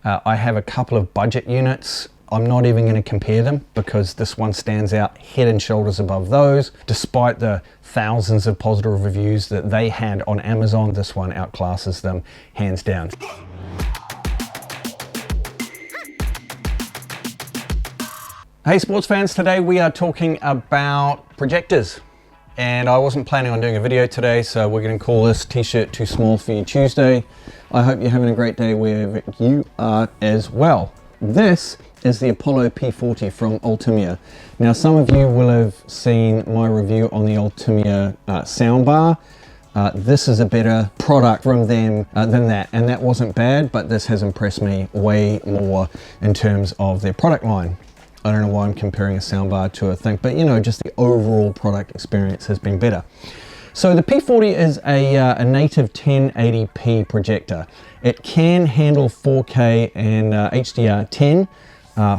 I have a couple of budget units. I'm not even going to compare them because this one stands out head and shoulders above those. Despite the thousands of positive reviews that they had on Amazon, this one outclasses them hands down. Hey sports fans, today we are talking about projectors. And I wasn't planning on doing a video today, so we're going to call this T-shirt Too Small for You Tuesday. I hope you're having a great day wherever you are as well. This is the Apollo P40 from Ultimea. Now some of you will have seen my review on the Ultimea soundbar. This is a better product from them than that, and that wasn't bad, but this has impressed me way more in terms of their product line. I don't know why I'm comparing a soundbar to a thing, but you know, just the overall product experience has been better. So the P40 is a native 1080p projector. It can handle 4K and HDR10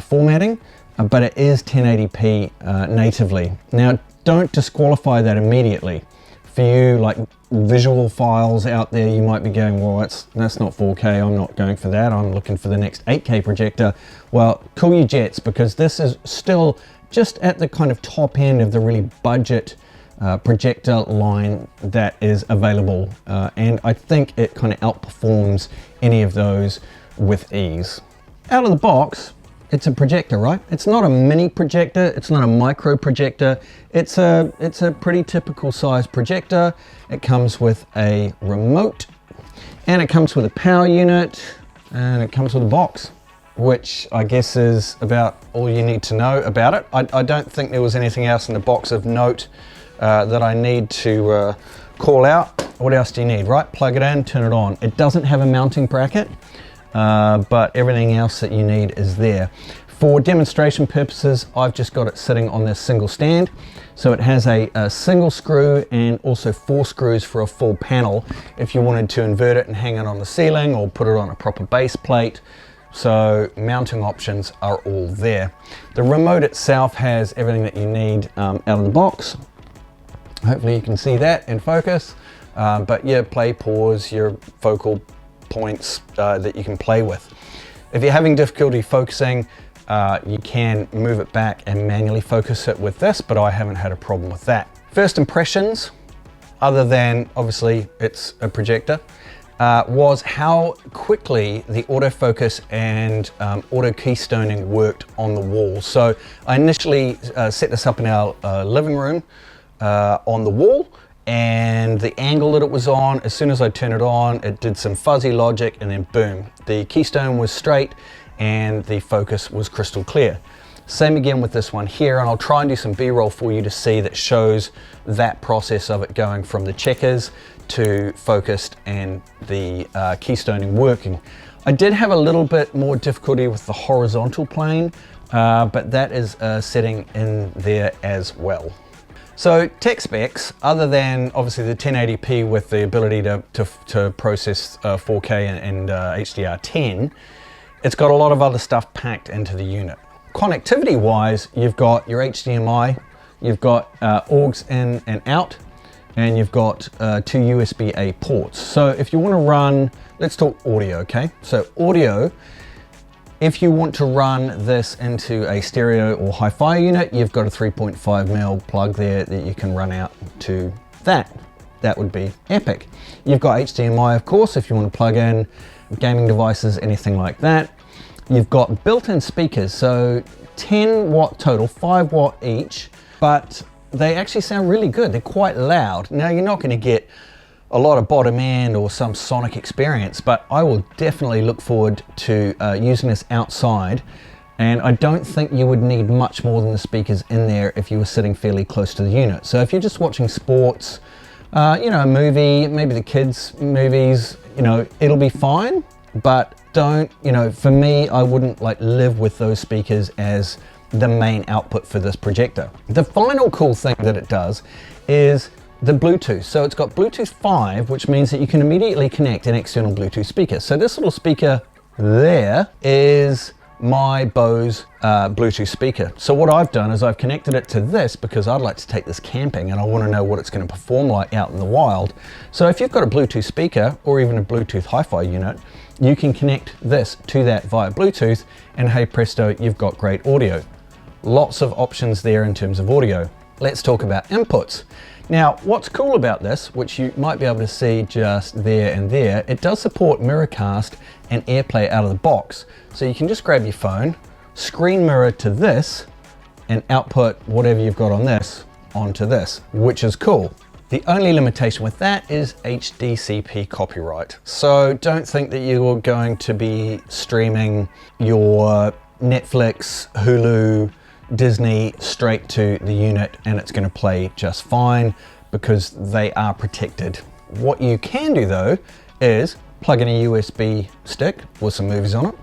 formatting, but it is 1080p natively. Now, don't disqualify that immediately. For you, like visual files out there, you might be going, well, that's not 4K, I'm not going for that, I'm looking for the next 8K projector. Well, cool your jets, because this is still just at the kind of top end of the really budget projector line that is available, and I think it kind of outperforms any of those with ease. Out of the box, it's a projector, right? It's not a mini projector, it's not a micro projector, it's a pretty typical size projector. It comes with a remote, and it comes with a power unit, and it comes with a box, which I guess is about all you need to know about it. I don't think there was anything else in the box of note that I need to call out. What else do you need, right? Plug it in, turn it on. It doesn't have a mounting bracket, but everything else that you need is there. For demonstration purposes, I've just got it sitting on this single stand. So it has a single screw and also 4 screws for a full panel if you wanted to invert it and hang it on the ceiling or put it on a proper base plate. So mounting options are all there. The remote itself has everything that you need out of the box. Hopefully you can see that in focus, but yeah, play, pause, your focal points that you can play with. If you're having difficulty focusing, you can move it back and manually focus it with this, but I haven't had a problem with that. First impressions, other than obviously it's a projector, was how quickly the autofocus and auto keystoning worked on the wall. So I initially set this up in our living room on the wall, and the angle that it was on, as soon as I turned it on, it did some fuzzy logic, and then boom, the keystone was straight and the focus was crystal clear. Same again with this one here, and I'll try and do some B-roll for you to see that shows that process of it going from the checkers to focused and the keystoning working. I did have a little bit more difficulty with the horizontal plane, but that is setting in there as well. So tech specs, other than obviously the 1080p with the ability to process 4K and HDR10, it's got a lot of other stuff packed into the unit. Connectivity wise, you've got your HDMI, you've got AUX in and out, and you've got 2 USB-A ports. So if you want to run, let's talk audio, okay? So audio, if you want to run this into a stereo or hi-fi unit, you've got a 3.5mm plug there that you can run out to that. That would be epic. You've got HDMI, of course, if you want to plug in gaming devices, anything like that. You've got built-in speakers, so 10 watt total, 5 watt each, but they actually sound really good. They're quite loud. Now, you're not going to get a lot of bottom end or some sonic experience, but I will definitely look forward to using this outside, and I don't think you would need much more than the speakers in there if you were sitting fairly close to the unit. So if you're just watching sports, you know, a movie, maybe the kids' movies, you know, it'll be fine, but don't, you know, for me, I wouldn't like live with those speakers as the main output for this projector. The final cool thing that it does is the Bluetooth. So it's got Bluetooth 5, which means that you can immediately connect an external Bluetooth speaker. So this little speaker there is my Bose Bluetooth speaker. So what I've done is I've connected it to this because I'd like to take this camping and I want to know what it's going to perform like out in the wild. So if you've got a Bluetooth speaker or even a Bluetooth hi-fi unit, you can connect this to that via Bluetooth, and hey presto, you've got great audio. Lots of options there in terms of audio. Let's talk about inputs. Now, what's cool about this, which you might be able to see just there and there, it does support Miracast and AirPlay out of the box. So you can just grab your phone, screen mirror to this, and output whatever you've got on this onto this, which is cool. The only limitation with that is HDCP copyright. So don't think that you're going to be streaming your Netflix, Hulu, Disney straight to the unit and it's going to play just fine because they are protected. What you can do though is plug in a USB stick with some movies on it,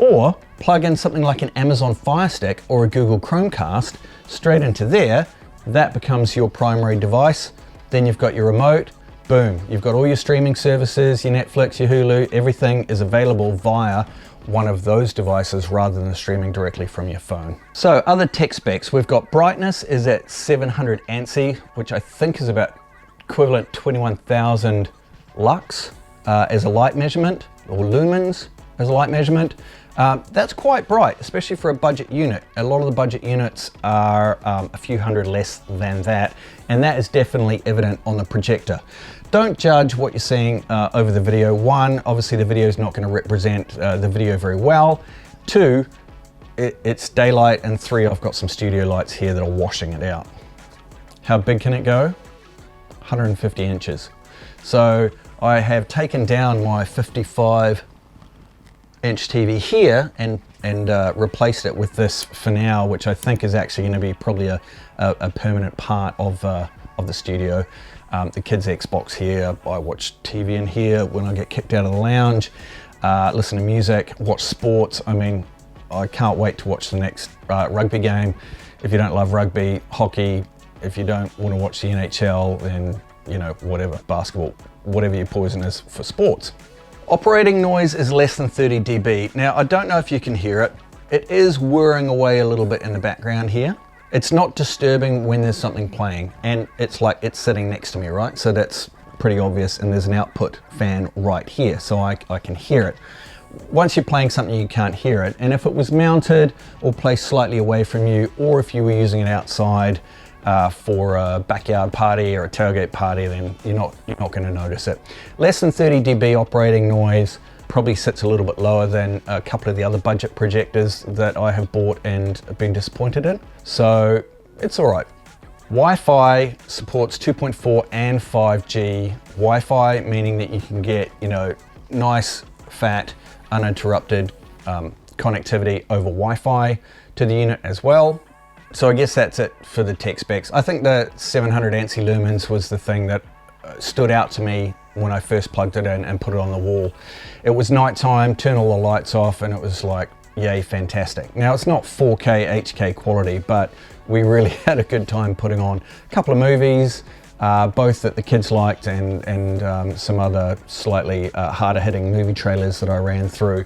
or plug in something like an Amazon Fire Stick or a Google Chromecast straight into there. That becomes your primary device. Then you've got your remote, boom, you've got all your streaming services, your Netflix, your Hulu, everything is available via one of those devices rather than streaming directly from your phone. So other tech specs, we've got brightness is at 700 ANSI, which I think is about equivalent 21,000 lux as a light measurement, or lumens as a light measurement. That's quite bright, especially for a budget unit. A lot of the budget units are a few hundred less than that, and that is definitely evident on the projector. Don't judge what you're seeing over the video. One, obviously the video is not going to represent the video very well. Two, it's daylight, and three, I've got some studio lights here that are washing it out. How big can it go? 150 inches. So I have taken down my 55-inch TV here and replaced it with this for now, which I think is actually going to be probably a permanent part of the studio. The kids' Xbox here, I watch TV in here when I get kicked out of the lounge, listen to music, watch sports. I mean, I can't wait to watch the next rugby game. If you don't love rugby, hockey, if you don't want to watch the NHL, then, you know, whatever, basketball, whatever your poison is for sports. Operating noise is less than 30 dB. Now, I don't know if you can hear it. It is whirring away a little bit in the background here. It's not disturbing when there's something playing, and it's like it's sitting next to me, right? So that's pretty obvious, and there's an output fan right here, so I can hear it. Once you're playing something, you can't hear it, and if it was mounted or placed slightly away from you, or if you were using it outside for a backyard party or a tailgate party, then you're not going to notice it. Less than 30 dB operating noise, probably sits a little bit lower than a couple of the other budget projectors that I have bought and been disappointed in. So it's all right. Wi-Fi supports 2.4 and 5G Wi-Fi, meaning that you can get, you know, nice, fat, uninterrupted connectivity over Wi-Fi to the unit as well. So I guess that's it for the tech specs. I think the 700 ANSI lumens was the thing that stood out to me when I first plugged it in and put it on the wall. It was nighttime, turn all the lights off, and it was like, yay, fantastic. Now, it's not 4K HK quality, but we really had a good time putting on a couple of movies, both that the kids liked and some other slightly harder hitting movie trailers that I ran through.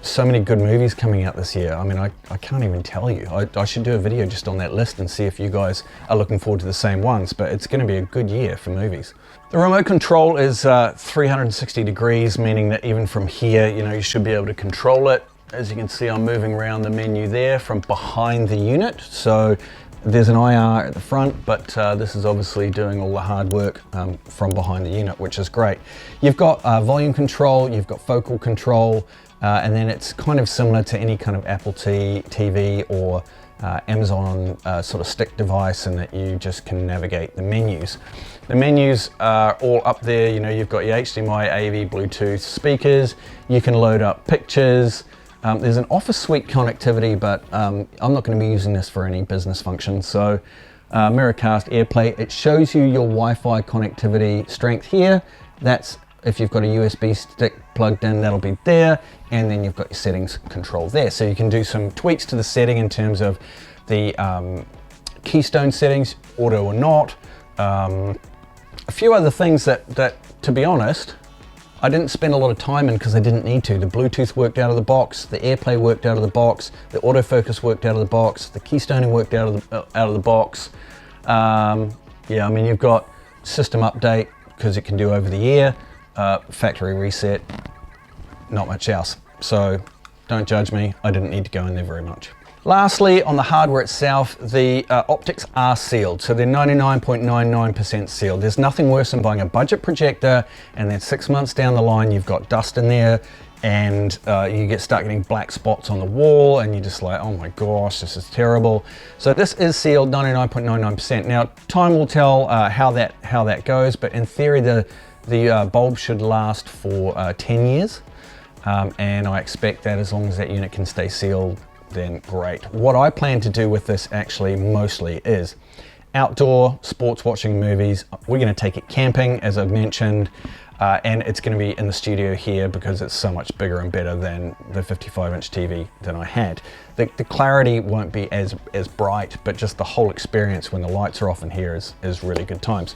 So many good movies coming out this year. I mean, I can't even tell you. I should do a video just on that list and see if you guys are looking forward to the same ones, but it's gonna be a good year for movies. The remote control is 360 degrees, meaning that even from here, you know, you should be able to control it. As you can see, I'm moving around the menu there from behind the unit. So there's an IR at the front, but this is obviously doing all the hard work from behind the unit, which is great. You've got volume control, you've got focal control, and then it's kind of similar to any kind of Apple TV or Amazon sort of stick device, in that you just can navigate the menus. The menus are all up there. You know, you've got your HDMI, AV, Bluetooth speakers. You can load up pictures. There's an office suite connectivity, but I'm not going to be using this for any business function. So Miracast AirPlay, it shows you your Wi-Fi connectivity strength here. That's if you've got a USB stick plugged in, that'll be there. And then you've got your settings control there. So you can do some tweaks to the setting in terms of the keystone settings, auto or not. A few other things that to be honest, I didn't spend a lot of time in because I didn't need to. The Bluetooth worked out of the box, the AirPlay worked out of the box, the autofocus worked out of the box, the keystoning worked out of the box. Yeah, I mean, you've got system update because it can do over the air, factory reset, not much else. So don't judge me, I didn't need to go in there very much. Lastly, on the hardware itself, the optics are sealed, so they're 99.99% sealed. There's nothing worse than buying a budget projector and then 6 months down the line you've got dust in there and you get stuck getting black spots on the wall and you're just like, oh my gosh, this is terrible. So this is sealed 99.99%. Now, time will tell how that goes, but in theory the bulb should last for 10 years. And I expect that as long as that unit can stay sealed, then great. What I plan to do with this actually mostly is outdoor sports watching movies. We're going to take it camping, as I've mentioned, and it's going to be in the studio here because it's so much bigger and better than the 55-inch TV that I had. The clarity won't be as bright, but just the whole experience when the lights are off in here is really good times.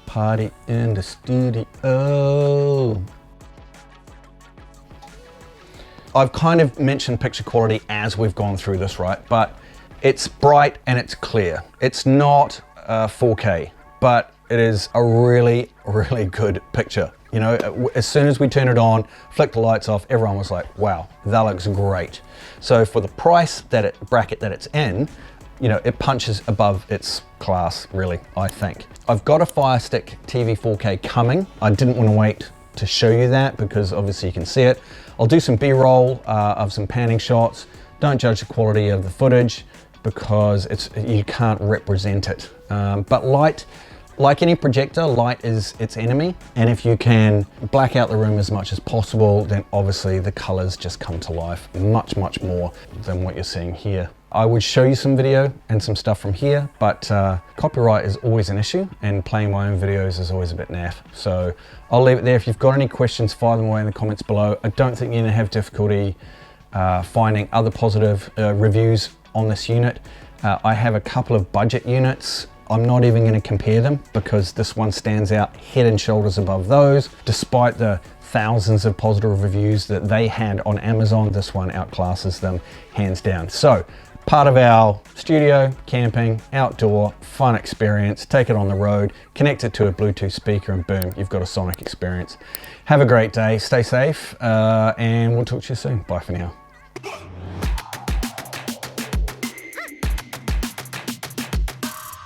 Party in the studio. I've kind of mentioned picture quality as we've gone through this, right? But it's bright and it's clear. It's not 4K, but it is a really, really good picture. You know, as soon as we turn it on, flick the lights off, everyone was like, wow, that looks great. So for the price bracket that it's in, you know, it punches above its class, really, I think. I've got a Fire Stick TV 4K coming. I didn't want to wait to show you that because obviously you can see it. I'll do some B-roll of some panning shots. Don't judge the quality of the footage because you can't represent it. But light, like any projector, light is its enemy. And if you can black out the room as much as possible, then obviously the colors just come to life much, much more than what you're seeing here. I would show you some video and some stuff from here, but copyright is always an issue and playing my own videos is always a bit naff. So I'll leave it there. If you've got any questions, fire them away in the comments below. I don't think you're gonna have difficulty finding other positive reviews on this unit. I have a couple of budget units. I'm not even gonna compare them because this one stands out head and shoulders above those. Despite the thousands of positive reviews that they had on Amazon, this one outclasses them hands down. So, part of our studio, camping, outdoor, fun experience. Take it on the road, connect it to a Bluetooth speaker and boom, you've got a sonic experience. Have a great day, stay safe, and we'll talk to you soon. Bye for now.